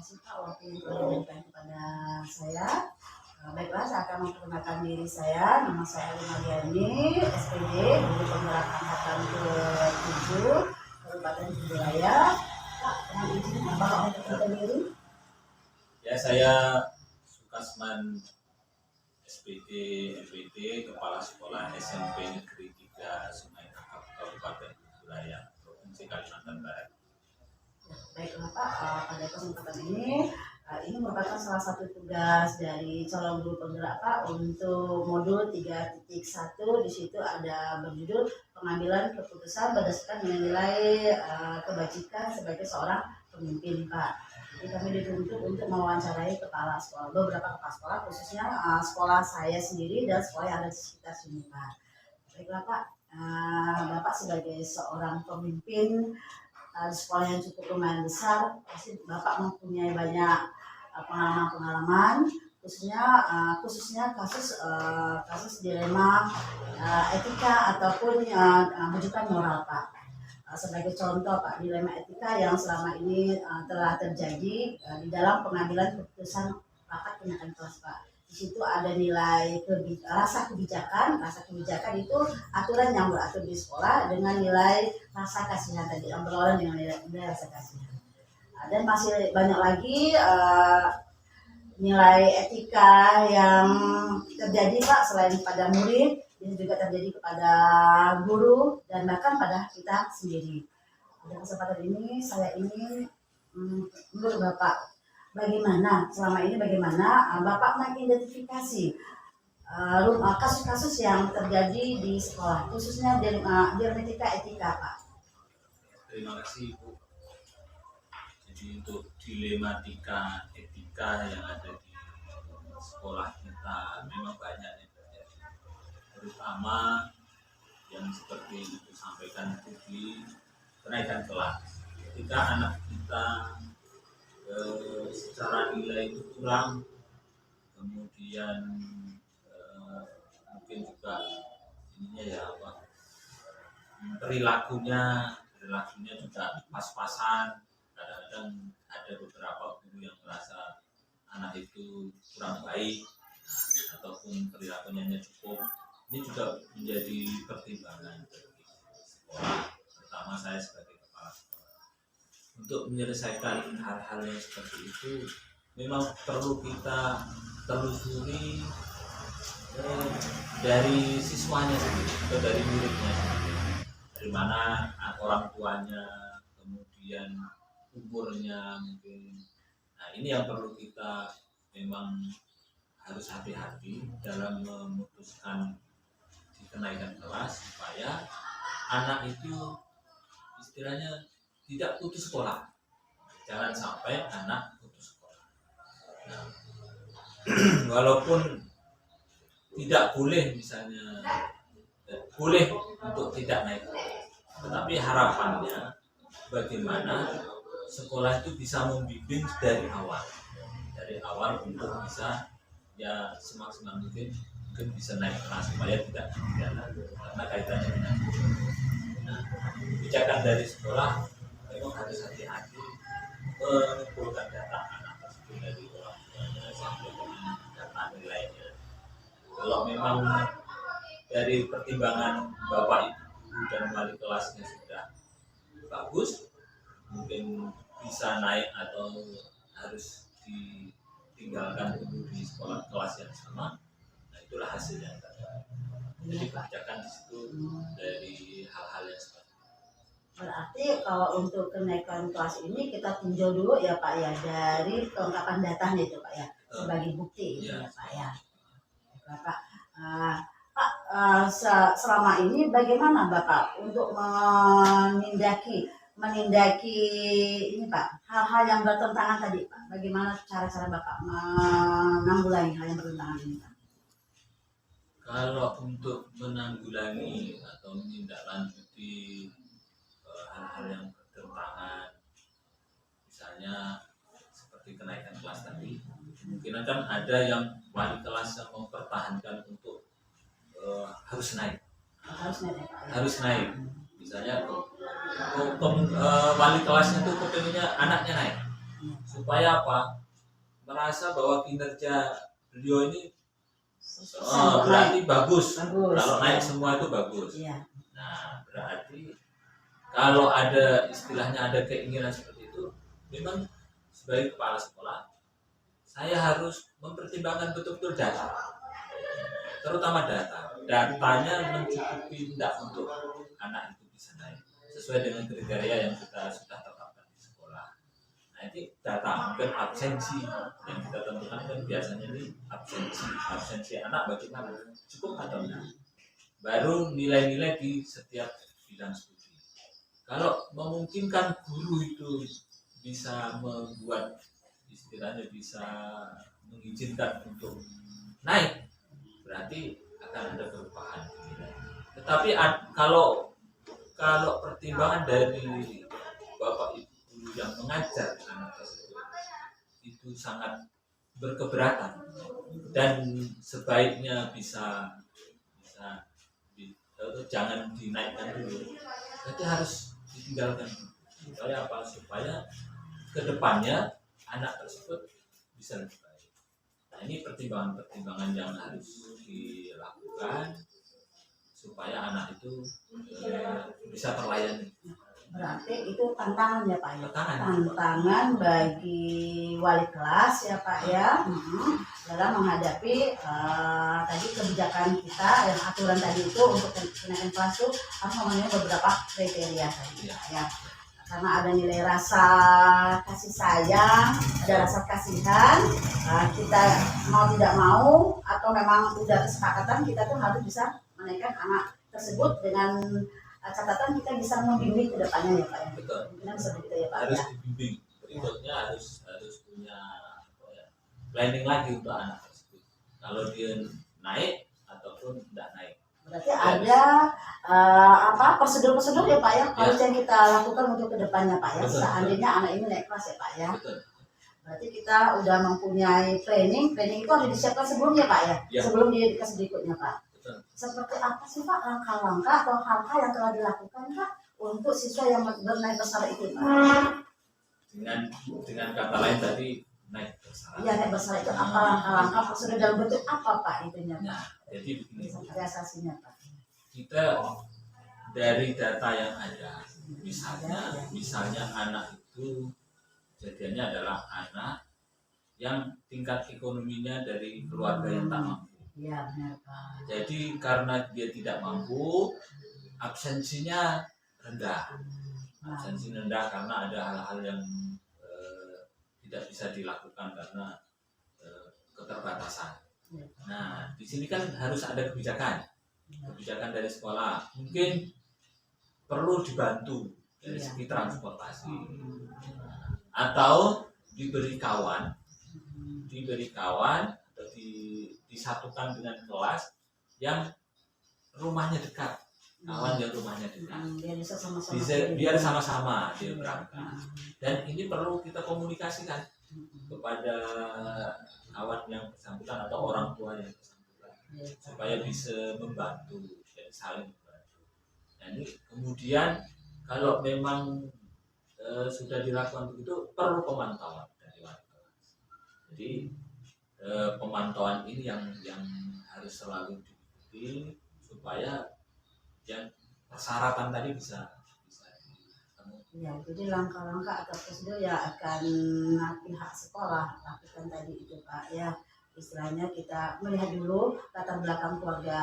kasih Pak waktu yang telah diberikan kepada saya. Baiklah, saya akan memperkenalkan diri saya. Nama saya Mariani, SPD, Guru Penggerak Angkatan ke-7, Kabupaten Kuburaya. Pak, yang izin Bapak memperkenalkan diri. Ya, saya Sukasman SPD MPT, Kepala Sekolah SMP Negeri 3 Sungai Kakap, Kabupaten Kuburaya, Provinsi Kalimantan Barat. Baiklah Pak, pada kesempatan ini merupakan salah satu tugas dari calon guru penggerak Pak untuk modul 3.1. Di situ ada berjudul pengambilan keputusan berdasarkan nilai kebajikan sebagai seorang pemimpin Pak. Jadi kami dituntut untuk mewawancarai kepala sekolah, beberapa kepala sekolah, khususnya sekolah saya sendiri dan sekolah yang ada di sekitar sini Pak. Baiklah Pak, Bapak sebagai seorang pemimpin di sekolah yang cukup lumayan besar, pasti Bapak mempunyai banyak pengalaman-pengalaman, khususnya kasus dilema etika ataupun rujukan moral Pak. Sebagai contoh Pak, dilema etika yang selama ini telah terjadi di dalam pengambilan keputusan rapat kenaikan kelas Pak. Di situ ada nilai rasa kebijakan itu aturan yang beratur di sekolah dengan nilai rasa kasihan tadi, yang berlawan dengan nilai rasa kasihan. Dan masih banyak lagi nilai etika yang terjadi Pak, selain pada murid, ini juga terjadi kepada guru dan bahkan pada kita sendiri. Pada kesempatan ini saya ingin menurut Bapak, bagaimana Bapak mengidentifikasi kasus-kasus yang terjadi di sekolah, khususnya dilematika etika Pak. Terima kasih Ibu. Jadi untuk dilematika etika yang ada di sekolah kita memang banyak yang terjadi, terutama yang seperti Ibu sampaikan di kenaikan kelas. Ketika anak kita secara nilai itu kurang, kemudian mungkin juga perilakunya juga pas-pasan. Kadang-kadang ada beberapa guru yang merasa anak itu kurang baik ataupun perilakunya cukup. Ini juga menjadi pertimbangan bagi sekolah, terutama saya sebagai kepala sekolah. Untuk menyelesaikan hal-hal yang seperti itu memang perlu kita telusuri dari siswanya sendiri atau dari muridnya sendiri, dari mana orang tuanya, kemudian umurnya mungkin. Nah, ini yang perlu kita memang harus hati-hati dalam memutuskan kenaikan kelas supaya anak itu istilahnya tidak putus sekolah. Jangan sampai anak putus sekolah. Nah, walaupun tidak boleh, misalnya boleh untuk tidak naik, tetapi harapannya bagaimana sekolah itu bisa membimbing dari awal untuk bisa ya semaksimal mungkin bisa naik kelas supaya tidak pidana, karena kaitannya dengan kebijakan dari sekolah memang harus hati-hati mengumpulkan data anak tersebut dari orang tuanya sampai dengan data nilainya. Kalau memang dari pertimbangan Bapak Ibu dan wali kelasnya sudah bagus, mungkin bisa naik atau harus ditinggalkan dulu di sekolah kelas yang sama. Nah, itulah hasilnya. Jadi kebijakan di situ dari hal-hal yang seperti itu. Berarti kalau untuk kenaikan kelas ini kita tinjau dulu ya Pak ya, dari kelengkapan datanya itu Pak ya, sebagai bukti ya Pak ya. Bapak, selama ini bagaimana Bapak untuk menindaki ini Pak, hal-hal yang bertentangan tadi Pak? Bagaimana cara-cara Bapak menanggulangi hal yang bertentangan ini Pak? Kalau untuk menanggulangi atau menindaklanjuti hal-hal yang bertentangan, misalnya seperti kenaikan kelas tadi, kemungkinan kan ada yang wali kelas yang mempertahankan untuk harus naik. Misalnya wali kelasnya itu kepinginnya anaknya naik, supaya apa? Merasa bahwa kinerja beliau ini berarti bagus. Kalau naik semua itu bagus. Iya. Nah, berarti kalau ada istilahnya ada keinginan seperti itu, memang sebagai kepala sekolah saya harus mempertimbangkan betul-betul data, terutama datanya mencukupi tidak untuk anak itu bisa naik sesuai dengan kriteria yang kita sudah tetapkan di sekolah. Nah, ini data mungkin absensi yang kita tentukan kan biasanya ini absensi anak bagaimana, cukup atau tidak, baru nilai-nilai di setiap bidang studi. Kalau memungkinkan guru itu bisa membuat istilahnya bisa mengizinkan untuk naik, berarti akan ada perubahan nilai. Tetapi kalau pertimbangan dari bapak ibu guru yang mengajar anak tersebut itu sangat berkeberatan dan sebaiknya bisa jangan dinaikkan dulu, berarti harus ditinggalkan. Supaya apa? Supaya kedepannya anak tersebut bisa lebih baik. Nah, ini pertimbangan-pertimbangan yang harus dilakukan supaya anak itu bisa terlayani. Berarti itu tantangan ya Pak ya? Tantangan bagi wali kelas ya Pak ya, dalam menghadapi tadi kebijakan kita yang aturan tadi itu untuk kenaikan kelas itu harus memenuhi beberapa kriteria tadi ya. Karena ada nilai rasa kasih sayang, ada rasa kasihan, kita mau tidak mau atau memang udah kesepakatan kita tuh harus bisa menaikkan anak tersebut dengan catatan kita bisa membimbing ke depannya ya Pak ya. Betul. Mungkin bisa begitu ya Pak. Harus dibimbing. Berikutnya harus punya planning lagi untuk anak tersebut. Kalau dia naik ataupun tidak naik. Berarti ada prosedur-prosedur ya Pak ya, harus yang kita lakukan untuk ke depannya Pak ya. Betul, seandainya anak ini naik kelas ya Pak ya. Betul. Berarti kita udah mempunyai planning itu harus disiapkan sebelumnya Pak ya, sebelum di kelas berikutnya Pak. Seperti apa sih Pak langkah-langkah atau hal-hal yang telah dilakukan Pak untuk siswa yang bernaik bersalah itu Pak? Dengan kata lain tadi naik bersalah. Iya, naik bersalah itu apa langkah-langkah prosedur dalam bentuk apa Pak itunya? Nah, jadi begini. Realisasinya Pak. Kita dari data yang ada, misalnya anak itu jadinya adalah anak yang tingkat ekonominya dari keluarga yang tak mampu. Iya benar Pak. Jadi karena dia tidak mampu, absensinya rendah. Absensi rendah karena ada hal-hal yang tidak bisa dilakukan karena keterbatasan. Nah, di sini kan harus ada kebijakan dari sekolah. Mungkin perlu dibantu dari segi transportasi, atau diberi kawan atau disatukan dengan kelas yang rumahnya dekat, kawan yang rumahnya dekat, biar sama-sama dia berangkat. Dan ini perlu kita komunikasikan kepada kawan yang bersangkutan atau orang tua yang bersangkutan supaya bisa membantu dan saling membantu. Nah, ini kemudian kalau memang sudah dilakukan begitu, perlu pemantauan dari wali kelas. Jadi pemantauan ini yang harus selalu diikuti supaya yang persyaratan tadi bisa dipenuhi. Ya, jadi langkah-langkah atau prosedur ya akan pihak sekolah lakukan tadi itu Pak ya. Istilahnya kita melihat dulu latar belakang keluarga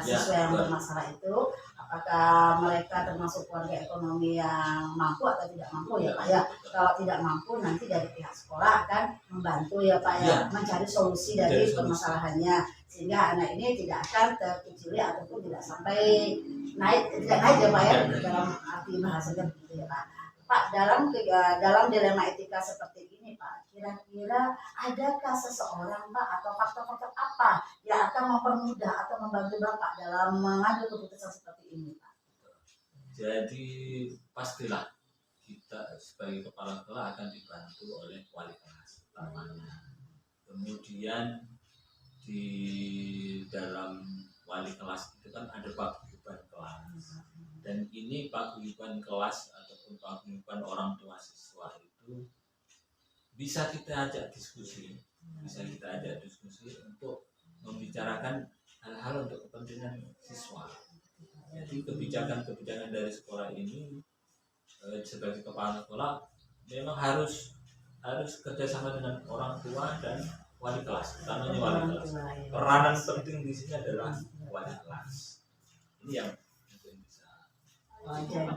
siswa yang bermasalah itu, apakah mereka termasuk keluarga ekonomi yang mampu atau tidak mampu ya Pak ya. Kalau tidak mampu, nanti dari pihak sekolah akan membantu ya Pak ya, mencari solusi dari permasalahannya sehingga anak ini tidak akan terkucili ataupun tidak sampai tidak naik ya Pak ya, dalam arti bahasanya begitu ya Pak. Pak, dalam dilema etika seperti ini Pak, kira-kira adakah seseorang Pak atau faktor-faktor apa yang akan mempermudah atau membantu Bapak dalam mengambil keputusan seperti ini Pak? Jadi pastilah kita sebagai kepala sekolah akan dibantu oleh wali kelas utamanya. Kemudian di dalam wali kelas itu kan ada paguyuban kelas, dan ini paguyuban kelas ataupun paguyuban orang tua siswa itu bisa kita ajak diskusi, untuk membicarakan hal-hal untuk kepentingan siswa. Jadi kebijakan-kebijakan dari sekolah ini sebagai kepala sekolah memang harus kerjasama dengan orang tua dan wali kelas, utamanya wali kelas. Peranan penting di sini adalah wali kelas. Ini yang mungkin bisa.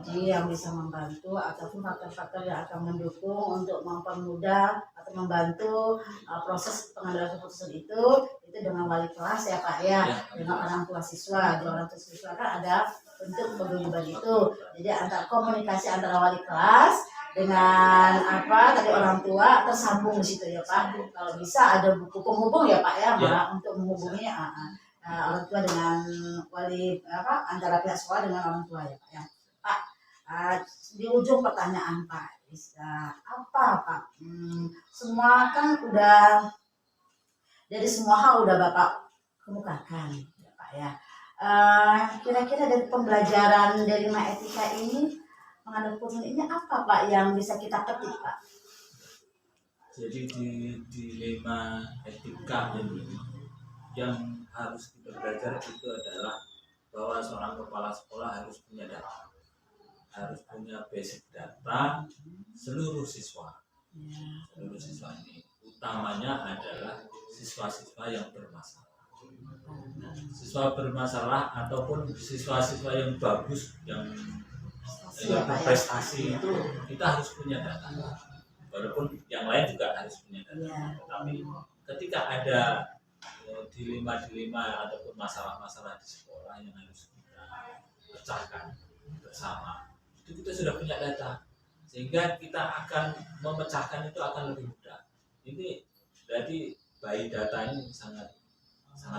Jadi yang bisa membantu ataupun faktor-faktor yang akan mendukung untuk mempermudah atau membantu proses pengambilan keputusan itu dengan wali kelas ya Pak ya, dengan orang tua siswa. Di orang tua siswa kan ada bentuk paguyuban itu. Jadi antara komunikasi antara wali kelas dengan tadi orang tua tersambung di situ ya Pak. Kalau bisa ada buku penghubung ya Pak ya, untuk menghubungi orang tua dengan wali antara pihak sekolah dengan orang tua ya Pak ya. Pak, di ujung pertanyaan Pak, apa Pak? Semua kan udah dari semua hal udah Bapak kemukakan ya Pak ya. Kira-kira dari pembelajaran dari etika ini menghadapi putusan ini apa Pak yang bisa kita petik Pak? Jadi di dilema etika ini yang harus kita belajar itu adalah bahwa seorang kepala sekolah harus punya data, harus punya basic data seluruh siswa. Seluruh siswa ini utamanya adalah siswa-siswa yang bermasalah. Siswa bermasalah ataupun siswa-siswa yang bagus, yang berprestasi itu kita harus punya data. Walaupun yang lain juga harus punya data. Tetapi ketika ada dilema-dilema ataupun masalah-masalah di sekolah yang harus kita pecahkan bersama, itu kita sudah punya data, sehingga kita akan memecahkan itu akan lebih mudah. Ini berarti by data ini sangat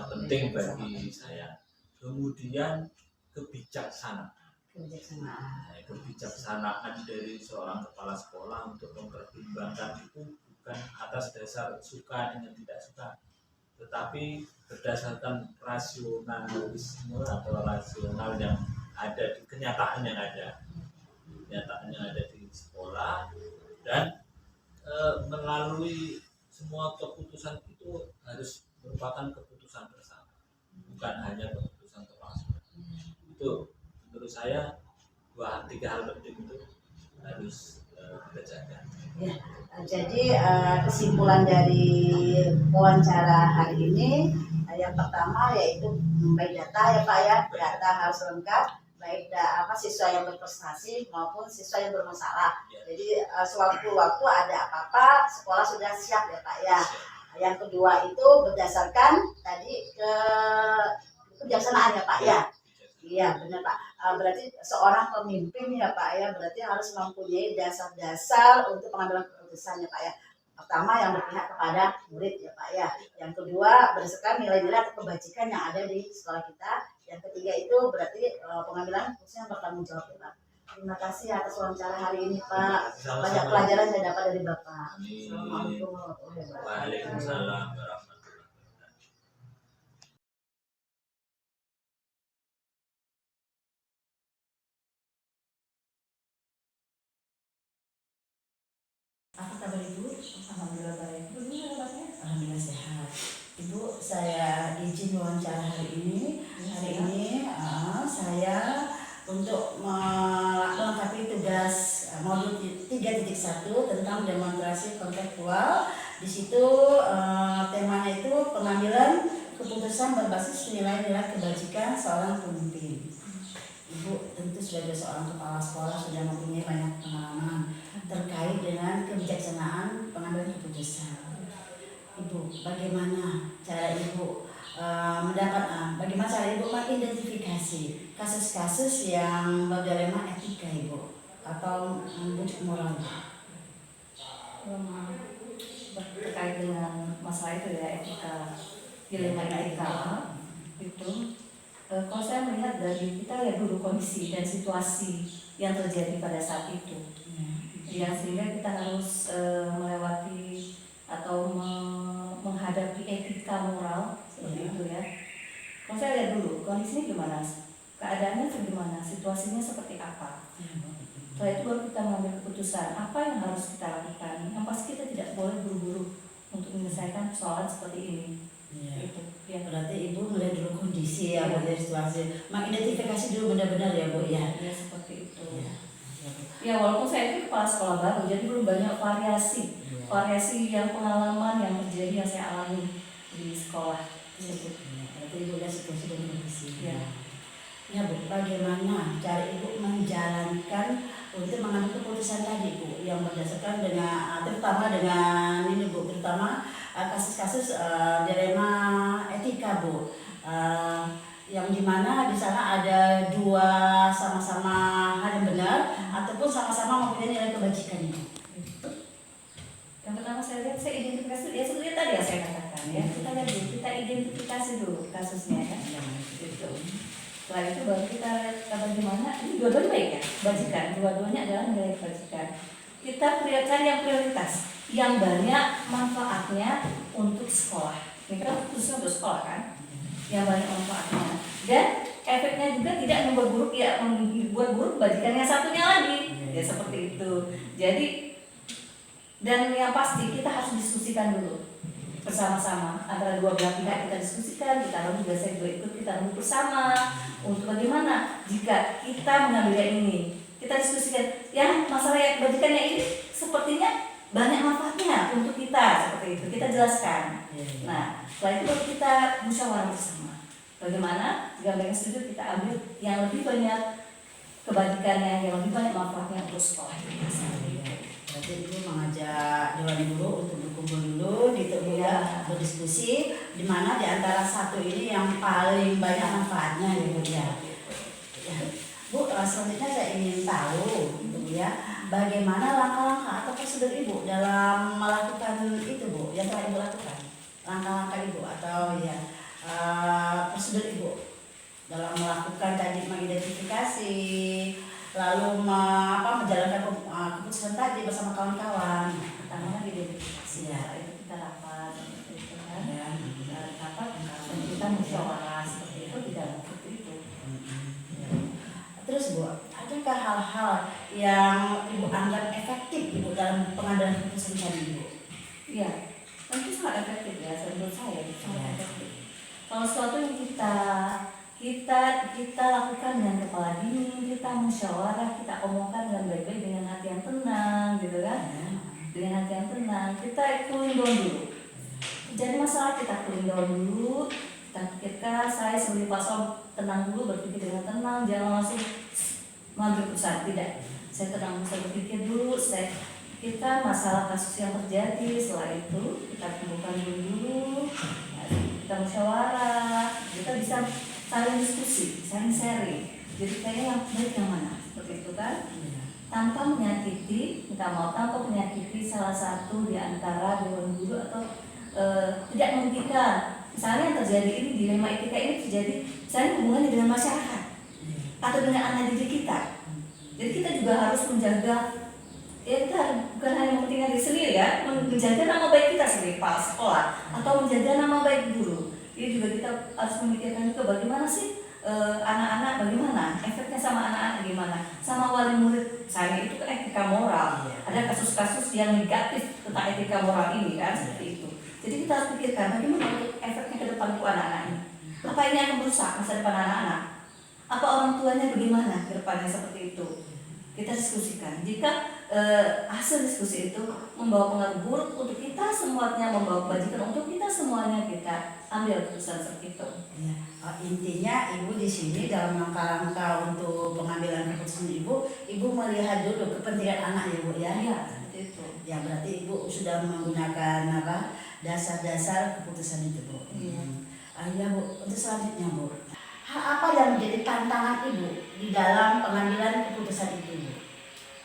penting bagi saya. Kemudian kebijaksanaan dari seorang kepala sekolah untuk mempertimbangkan itu bukan atas dasar suka dengan tidak suka, tetapi berdasarkan rasionalisme atau rasional yang ada di kenyataan yang ada di sekolah, dan melalui semua keputusan itu harus merupakan keputusan bersama, bukan hanya keputusan kepala sekolah. Itu menurut saya 2-3 hal penting itu harus kita jaga. Ya, jadi kesimpulan dari wawancara hari ini yang pertama yaitu baik data ya Pak ya, data harus lengkap, baik siswa yang berprestasi maupun siswa yang bermasalah. Jadi sewaktu-waktu ada apa-apa sekolah sudah siap ya Pak ya. Yang kedua itu berdasarkan tadi kebijaksanaan ya Pak ya. Iya benar Pak. Berarti seorang pemimpin ya Pak ya, berarti harus mempunyai dasar-dasar untuk pengambilan keputusan ya Pak ya. Pertama yang berpihak kepada murid ya Pak ya. Yang kedua berdasarkan nilai-nilai atau kebajikan yang ada di sekolah kita. Yang ketiga itu berarti pengambilan keputusan yang bertanggung jawab ya Pak. Terima kasih atas wawancara hari ini Pak. Banyak pelajaran saya dapat dari Bapak. Assalamualaikum warahmatullahi wabarakatuh. Waalaikumsalam. Apa kabar Ibu? Alhamdulillah baik. Ibu gimana kabarnya? Alhamdulillah sehat. Ibu, saya izin wawancara hari ini. Hari ini saya untuk melengkapi tugas modul 3.1 tentang demonstrasi kontekstual. Di situ temanya itu pengambilan keputusan berbasis nilai-nilai kebajikan seorang pemimpin. Ibu tentu sebagai seorang kepala sekolah sudah mempunyai banyak pengalaman terkait dengan kebijaksanaan pengambilan keputusan. Ibu, bagaimana cara Ibu bagaimana cara Ibu mengidentifikasi kasus-kasus yang berdilema etika Ibu atau bujuk moral? Terkait dengan masalah itu ya, etika, dilema etika itu. Kalau saya melihat dari kita lihat dulu kondisi dan situasi yang terjadi pada saat itu, ya sehingga kita harus melewati atau menghadapi etika moral seperti itu ya. Kalau saya lihat dulu kondisinya gimana, keadaannya bagaimana, situasinya seperti apa. Setelah itu baru kita mengambil keputusan apa yang harus kita lakukan. Yang pasti kita tidak boleh buru-buru untuk menyelesaikan persoalan seperti ini. Iya. Itu ya. Berarti ibu melihat dulu kondisi ya, Bu, Iya. dari situasi, mengidentifikasi dulu benar-benar ya, Bu ya. Ya seperti itu. Iya. Ya walaupun saya itu kepala sekolah baru, jadi belum banyak variasi yang pengalaman yang terjadi yang saya alami di sekolah tersebut. Berarti ibu lihat situasi dan kondisi. Ya. Ya, Bu, bagaimana cara ibu menjalankan untuk mengambil keputusan tadi, Bu, yang berdasarkan dengan terutama dengan ini, Bu, terutama kasus-kasus dilema etika, Bu, yang dimana di sana ada dua sama-sama hal yang benar ataupun sama-sama mempunyai nilai kebajikan itu. Yang pertama saya lihat, saya identifikasi ya seperti tadi yang saya katakan ya, kita lihat dulu, kita identifikasi dulu kasusnya kan. Gitu. Setelah itu baru kita lihat bagaimana ini dua-duanya baik ya, bajikan, dua-duanya adalah nilai kebajikan. Kita cari yang prioritas, yang banyak manfaatnya untuk sekolah. Ini kan khususnya untuk sekolah kan, yang banyak manfaatnya. Dan efeknya juga tidak membuat buruk ya, membuat buruk bajikan yang satunya lagi. Ya seperti itu. Jadi dan yang pasti kita harus diskusikan dulu bersama-sama antara dua belah pihak, kita diskusikan, kita lalu juga saya juga ikut, kita lalu bersama untuk bagaimana jika kita mengambil yang ini, kita diskusikan yang masalah yang kebajikannya ini sepertinya banyak manfaatnya untuk kita, seperti itu kita jelaskan. Nah setelah itu baru kita musyawarah bersama bagaimana jika mereka setuju kita ambil yang lebih banyak kebajikannya, yang lebih banyak manfaatnya untuk sekolah kita. Berarti ibu mengajak dewan guru untuk berkumpul dulu gitu, Bu ya, berdiskusi di mana di antara satu ini yang paling banyak manfaatnya gitu ya. Bu, selanjutnya saya ingin tahu gitu ya, bagaimana langkah-langkah atau prosedur ibu dalam melakukan itu, Bu, yang telah ibu lakukan, langkah-langkah ibu atau ya prosedur ibu dalam melakukan tadi mengidentifikasi lalu menjalankan keputusan tadi bersama kawan-kawan. Pertama lagi identifikasi ya, itu kita rapat seperti itu kan, rapat dan kita musyawarah seperti itu, tidak seperti itu. Terus, Bu, adakah hal-hal yang ibu anggap efektif ibu dalam pengambilan keputusan tadi, Bu? Iya, tentu sangat efektif ya, menurut saya sangat efektif. Kalau sesuatu yang kita lakukan dengan kepala dingin, kita musyawarah, kita omongkan dengan baik-baik dengan hati yang tenang, gitu kan? Dengan hati yang tenang, kita cooling down dulu. Jadi masalah kita cooling down dulu, kita pikirkan, saya sebagai pasal tenang dulu, berpikir dengan tenang, jangan langsung mengambil keputusan, tidak. Saya tenang, saya berpikir dulu, kita masalah kasus yang terjadi, setelah itu kita kumpulkan dulu, kita musyawarah, kita bisa saling diskusi, saling sharing. Jadi kayaknya yang baik yang mana, seperti itu kan? Tanpa menyakiti, tanpa menyakiti salah satu di antara dewan guru atau tidak merugikan. Misalnya yang terjadi ini dilema etika ini terjadi, misalnya hubungannya dengan masyarakat atau dengan anak didik kita. Jadi kita juga harus menjaga, ya kita bukan hanya mementingkan diri sendiri ya, menjaga nama baik kita sebagai kepala sekolah atau menjaga nama baik guru. Jadi juga kita harus memikirkan juga bagaimana sih anak-anak, bagaimana efeknya sama anak-anak, gimana sama wali murid. Saya itu kan etika moral, ada kasus-kasus yang negatif tentang etika moral ini kan, seperti itu. Jadi kita harus pikirkan bagaimana untuk efeknya ke depan untuk anak-anak ini. Apa ini akan merusak masa depan anak-anak? Apa orang tuanya bagaimana ke depannya, seperti itu. Kita diskusikan. Jika hasil diskusi itu membawa pengaruh buruk untuk kita semuanya, membawa kebajikan untuk kita semuanya, kita ambil keputusan seperti itu. Ya, intinya ibu di sini dalam langkah-langkah untuk pengambilan keputusan ibu melihat dulu kepentingan anak ya, Bu ya. Iya, seperti itu. Ya berarti ibu sudah menggunakan dasar-dasar keputusan itu, Bu. Ya, Bu, untuk selanjutnya, Bu, apa yang menjadi tantangan ibu di dalam pengambilan keputusan itu, Bu?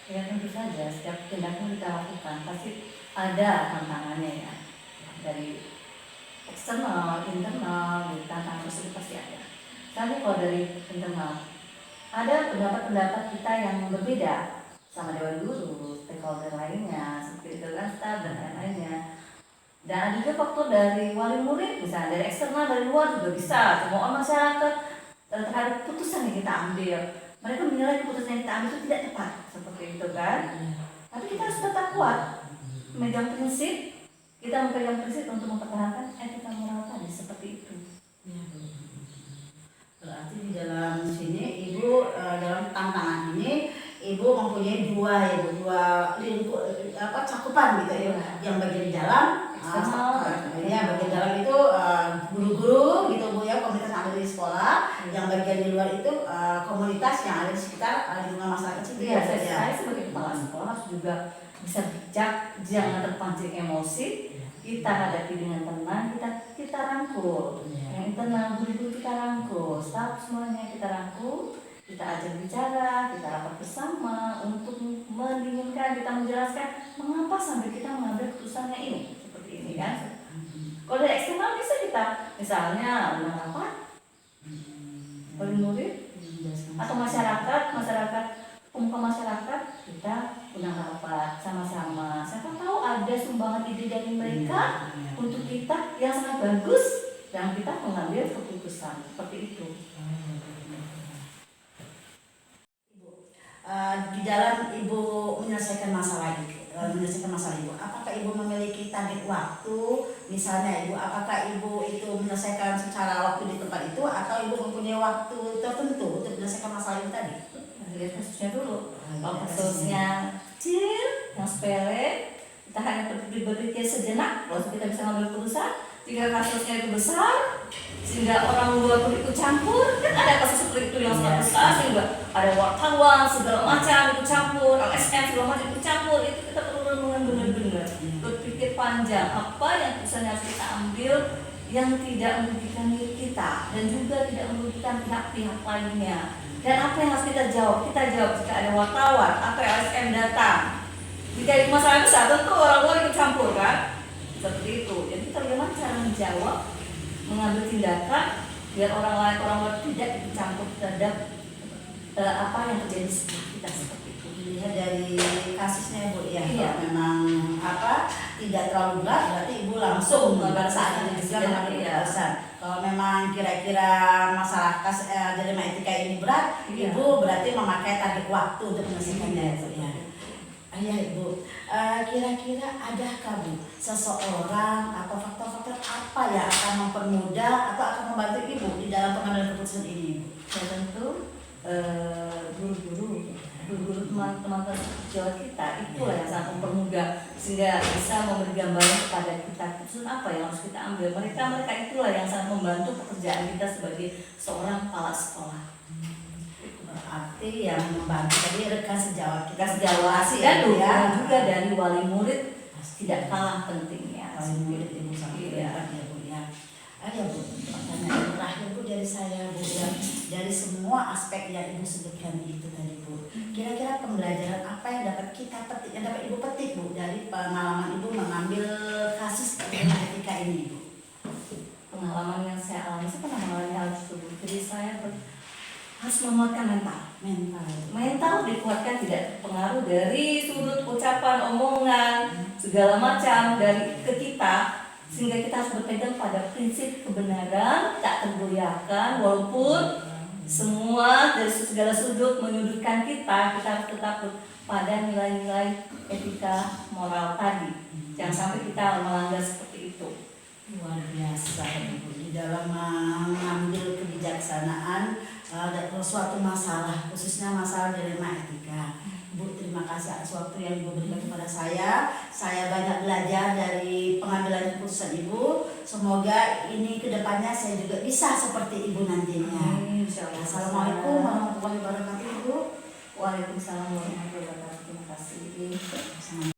Ya tentu saja setiap tindakan kita lakukan pasti ada tantangannya ya, dari eksternal, internal, tantangan tersebut pasti ada. Tapi kalau dari internal, ada pendapat-pendapat kita yang berbeda sama dewan guru, stakeholder lainnya, seperti itu kan, staff dan lain-lainnya. Dan ada juga faktor dari wali murid, misalnya dari eksternal, dari luar juga bisa, semua masyarakat terhadap putusan yang kita ambil. mereka menilai keputusan yang kita ambil itu tidak tepat, seperti itu kan. Tapi kita harus tetap kuat, memegang prinsip, kita memegang prinsip untuk mempertahankan etika moral tadi, seperti itu. Ya, Bu. Berarti di dalam sini Ibu dalam tantangan ini Ibu mempunyai dua lingkup cakupan gitu ya. Yang bagian dalam bagian dalam itu guru-guru gitu Bu ya, komunitas yang ada di sekolah. Yang bagian di luar itu komunitas yang ada di sekitar lingkungan masyarakat situ ya. ya. Saya sebagai kepala sekolah harus juga bisa bijak, jangan terpancing emosi. Kita hadapi dengan tenang, kita rangkul. Yang tenang, guru-guru kita rangkul, staf semuanya kita rangkul, kita ajak bicara, kita rapat bersama untuk mendinginkan, kita menjelaskan mengapa sampai kita mengambil keputusannya ini, seperti ini kan. Kalau dari eksternal bisa kita, misalnya undang rapat, oleh murid atau masyarakat, pemuka masyarakat, kita undang rapat sama-sama. Siapa tahu ada sumbangan ide dari mereka untuk kita yang sangat bagus dan kita mengambil keputusan seperti itu. Di dalam Ibu menyelesaikan masalah Ibu, apakah Ibu memiliki target waktu? Misalnya Ibu, apakah Ibu itu menyelesaikan secara waktu di tempat itu atau Ibu mempunyai waktu tertentu untuk menyelesaikan masalah itu tadi? Lihat kasusnya dulu. Kalau kasusnya kecil, yang sepele, kita hanya berpikir sejenak, lalu kita bisa mengambil keputusan. Jika kasusnya itu besar, sehingga orang luar pun ikut campur, kan ada kasus seperti itu yang sangat besar, sehingga ada wartawan segala macam ikut campur, LSM segala macam ikut campur, itu kita perlu renungan benar-benar, berpikir panjang apa yang keputusan yang harus kita ambil yang tidak merugikan diri kita dan juga tidak merugikan pihak-pihak lainnya. Dan apa yang harus kita jawab? Kita jawab jika ada wartawan atau LSM datang. Jika itu masalah besar, tentu orang luar ikut campur kan? Seperti itu. Jadi kita bagaimana cara menjawab, mengambil tindakan biar orang luar tidak ikut campur terhadap apa yang terjadi sekitar kita, seperti itu. Dilihat dari kasusnya Bu ya. Iya. Kalau memang tidak terlalu berat, berarti Ibu langsung pada saat ini juga mengambil keputusan. Kalau memang kira-kira masalah dilema etika ini berat, Iya. Ibu berarti memakai target waktu untuk menyelesaikannya Bu ya. Iya Ibu, kira-kira adakah Bu seseorang atau faktor-faktor apa yang akan mempermudah atau akan membantu Ibu di dalam pengambilan keputusan ini Ibu? Ya tentu guru-guru teman-teman sejawat kita itulah yang sangat mempermudah sehingga bisa memberi gambaran kepada kita keputusan apa yang harus kita ambil. Mereka itulah yang sangat membantu pekerjaan kita sebagai seorang kepala sekolah. Berarti yang membantu tadi rekan sejawat kita Dan juga dari wali murid tidak kalah pentingnya. Wali murid Ibu sangat berperan ya Bu ya. Ya Bu, pertanyaan terakhir Bu dari saya Bu ya, dari semua aspek yang Ibu sebutkan itu tadi Bu, kira-kira pembelajaran apa yang dapat kita petik, yang dapat Ibu petik Bu dari pengalaman Ibu mengambil kasus etika ini Bu? Pengalaman yang saya alami, saya pernah mengalami hal tersebut. Jadi saya harus menguatkan mental dikuatkan, tidak terpengaruh dari sudut ucapan, omongan, segala macam dari ke kita, sehingga kita harus berpegang pada prinsip kebenaran, tak tergoyahkan walaupun semua dari segala sudut menyudutkan kita harus tetap pada nilai-nilai etika moral tadi. Jangan sampai kita melanggar seperti itu. Luar biasa Ibu di dalam mengambil kebijaksanaan dalam suatu masalah, khususnya masalah dilema etika. Bu, terima kasih atas waktu yang Ibu berikan kepada saya. Saya banyak belajar dari pengambilan keputusan Ibu. Semoga ini kedepannya saya juga bisa seperti Ibu nantinya. Assalamualaikum warahmatullahi wabarakatuh Ibu. Waalaikumsalam warahmatullahi wabarakatuh. Terima kasih.